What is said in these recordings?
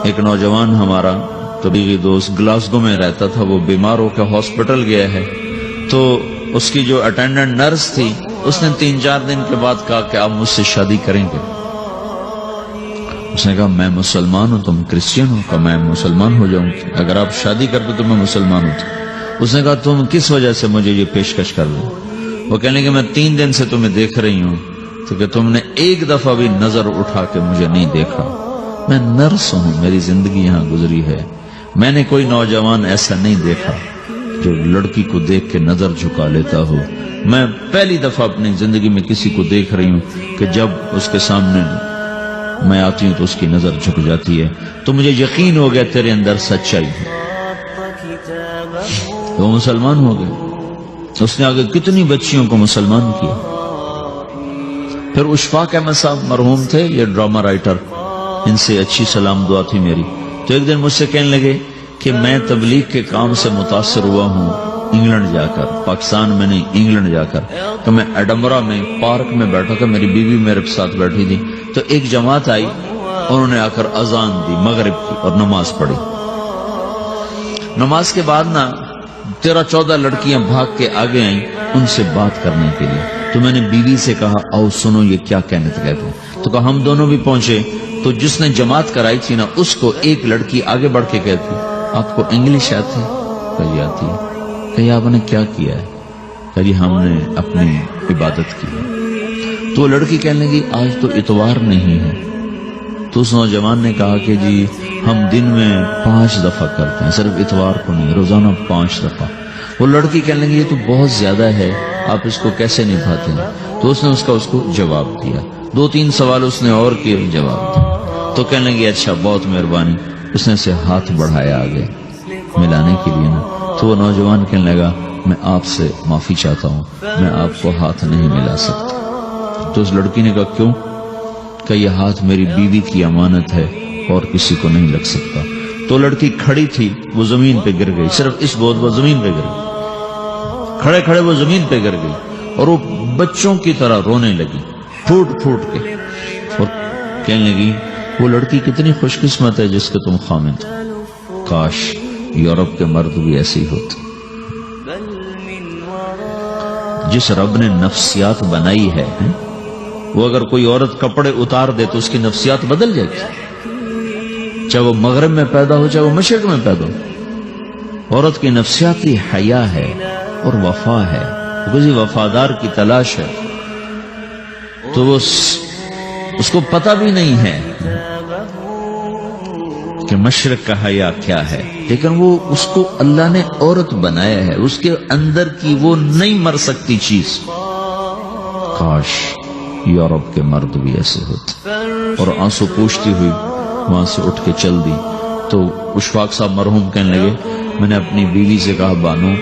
ایک نوجوان ہمارا طبیعی دوست گلاسگو میں رہتا تھا، وہ بیمار ہو کے ہاسپٹل گیا ہے، تو اس کی جو اٹینڈنٹ نرس تھی اس نے 3-4 دن کے بعد کہا کہ آپ مجھ سے شادی کریں گے؟ اس نے کہا میں مسلمان ہوں، تم کرسچن ہو؟ کہ میں مسلمان ہو جاؤں گی، اگر آپ شادی کرتے تو میں مسلمان ہوتا۔ اس نے کہا تم کس وجہ سے مجھے یہ پیشکش کر رہے ہو؟ وہ کہنے کہ میں 3 دن سے تمہیں دیکھ رہی ہوں تو کہ تم نے ایک دفعہ بھی نظر اٹھا کے مجھے نہیں دیکھا، میں نرس ہوں، میری زندگی یہاں گزری ہے، میں نے کوئی نوجوان ایسا نہیں دیکھا جو لڑکی کو دیکھ کے نظر جھکا لیتا ہو، میں پہلی دفعہ اپنی زندگی میں کسی کو دیکھ رہی ہوں کہ جب اس کے سامنے میں آتی ہوں تو اس کی نظر جھک جاتی ہے، تو مجھے یقین ہو گیا تیرے اندر سچائی ہے۔ وہ مسلمان ہو گئے، اس نے آگے کتنی بچیوں کو مسلمان کیا۔ پھر اشفاق احمد صاحب مرحوم تھے، یہ ڈرامہ رائٹر، ان سے اچھی سلام دعا تھی میری، تو ایک دن مجھ سے کہنے لگے کہ میں تبلیغ کے کام سے متاثر ہوا ہوں انگلینڈ جا کر، پاکستان میں نہیں انگلینڈ جا کر، تو میں ایڈمبرا میں پارک میں بیٹھا تھا، میری بیوی میرے ساتھ بیٹھی تھی، تو ایک جماعت آئی، انہوں نے آ کر اذان دی مغرب کی اور نماز پڑھی۔ نماز کے بعد 13-14 لڑکیاں بھاگ کے آگے آئیں ان سے بات کرنے کے لیے، تو میں نے بیوی سے کہا آؤ سنو یہ کیا کہنے کہتے ہیں، تو کہا ہم دونوں بھی پہنچے، تو جس نے جماعت کرائی تھی اس کو ایک لڑکی آگے بڑھ کے کہتی آپ کو انگلش آتی ہے؟ کہی آتی ہے۔ کہی آپ نے کیا کیا ہے؟ کہی ہم نے اپنی عبادت کی ہے۔ تو لڑکی کہنے لگی آج تو اتوار نہیں ہے، تو اس نوجوان نے کہا کہ جی ہم دن میں 5 دفعہ کرتے ہیں، صرف اتوار کو نہیں، روزانہ 5 دفعہ۔ وہ لڑکی کہنے لگی یہ تو بہت زیادہ ہے، آپ اس کو کیسے نبھاتے ہیں؟ تو اس نے اس کو جواب دیا، 2-3 سوال اس نے اور کیے، جواب دیا، تو کہنے لگی اچھا بہت مہربانی، اس نے سے ہاتھ بڑھایا آگے ملانے کے لیے تو وہ نوجوان کہنے لگا میں آپ سے معافی چاہتا ہوں، میں آپ کو ہاتھ نہیں ملا سکتا۔ تو اس لڑکی نے کہا کیوں؟ کہ یہ ہاتھ میری بیوی کی امانت ہے اور کسی کو نہیں لگ سکتا۔ تو لڑکی کھڑی تھی، وہ زمین پہ گر گئی، صرف اس بہت وہ زمین پہ گر گئی، کھڑے کھڑے وہ زمین پہ گر گئی، اور وہ بچوں کی طرح رونے لگی پھوٹ پھوٹ کے، اور کہنے لگی وہ لڑکی کتنی خوش قسمت ہے جس کے تم خامد، کاش یورپ کے مرد بھی ایسے ہی ہوتے۔ جس رب نے نفسیات بنائی ہے، وہ اگر کوئی عورت کپڑے اتار دے تو اس کی نفسیات بدل جائے گی، چاہے وہ مغرب میں پیدا ہو چاہے وہ مشرق میں پیدا ہو۔ عورت کی نفسیاتی حیا ہے اور وفا ہے، کسی وفادار کی تلاش ہے، تو وہ اس کو پتہ بھی نہیں ہے کہ مشرق کا حیا کیا ہے، لیکن وہ اس کو اللہ نے عورت بنایا ہے، اس کے اندر کی وہ نہیں مر سکتی چیز۔ کاش یورپ کے مرد بھی ایسے ہوتے۔ اور آنسو پوچھتی ہوئی وہاں سے اٹھ کے چل دی۔ تو اشفاق صاحب مرحوم کہنے لگے میں نے اپنی بیوی سے کہا بانو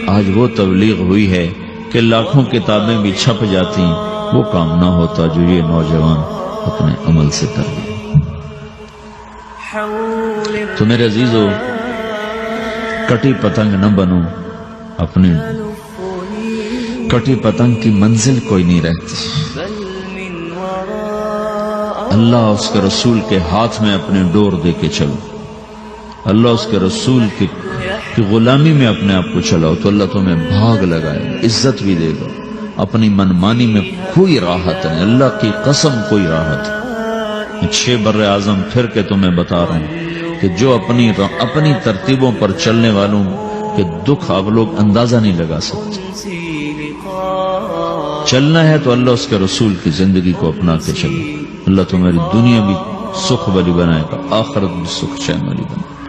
آج وہ تبلیغ ہوئی ہے کہ لاکھوں کتابیں بھی چھپ جاتی، وہ کام نہ ہوتا جو یہ نوجوان اپنے عمل سے کر گئے۔ تو میرے عزیزو کٹی پتنگ نہ بنو، اپنی کٹی پتنگ کی منزل کوئی نہیں رہتی۔ اللہ اس کے رسول کے ہاتھ میں اپنے ڈور دے کے چلو، اللہ اس کے رسول کی غلامی میں اپنے آپ کو چلاؤ تو اللہ تمہیں بھاگ لگائے، عزت بھی دے گا۔ اپنی منمانی میں کوئی راحت نہیں، اللہ کی قسم کوئی راحت نہیں۔ 6 بر اعظم پھر کے تمہیں بتا رہا ہوں کہ جو اپنی ترتیبوں پر چلنے والوں کے دکھ آپ لوگ اندازہ نہیں لگا سکتے۔ چلنا ہے تو اللہ اس کے رسول کی زندگی کو اپنا کے چلو، اللہ تمہاری دنیا بھی سکھ بری بنائے گا، آخرت بھی سکھ چین والی بنائے گا۔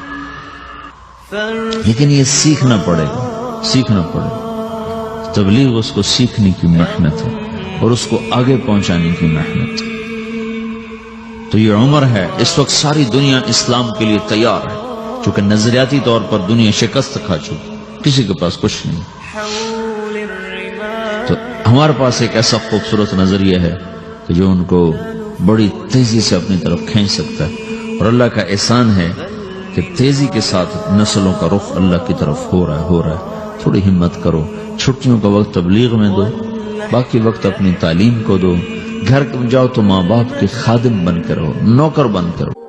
لیکن یہ سیکھنا پڑے گا، سیکھنا پڑے گا۔ تبلیغ اس کو سیکھنے کی محنت ہے اور اس کو آگے پہنچانے کی محنت ہے۔ تو یہ عمر ہے، اس وقت ساری دنیا اسلام کے لیے تیار ہے، چونکہ نظریاتی طور پر دنیا شکست کھا چکی، کسی کے پاس کچھ نہیں۔ تو ہمارے پاس ایک ایسا خوبصورت نظریہ ہے کہ جو ان کو بڑی تیزی سے اپنی طرف کھینچ سکتا ہے، اور اللہ کا احسان ہے کہ تیزی کے ساتھ نسلوں کا رخ اللہ کی طرف ہو رہا ہے۔ تھوڑی ہمت کرو، چھٹیوں کا وقت تبلیغ میں دو، باقی وقت اپنی تعلیم کو دو، گھر جاؤ تو ماں باپ کے خادم بن کے رہو، نوکر بن کے رہو۔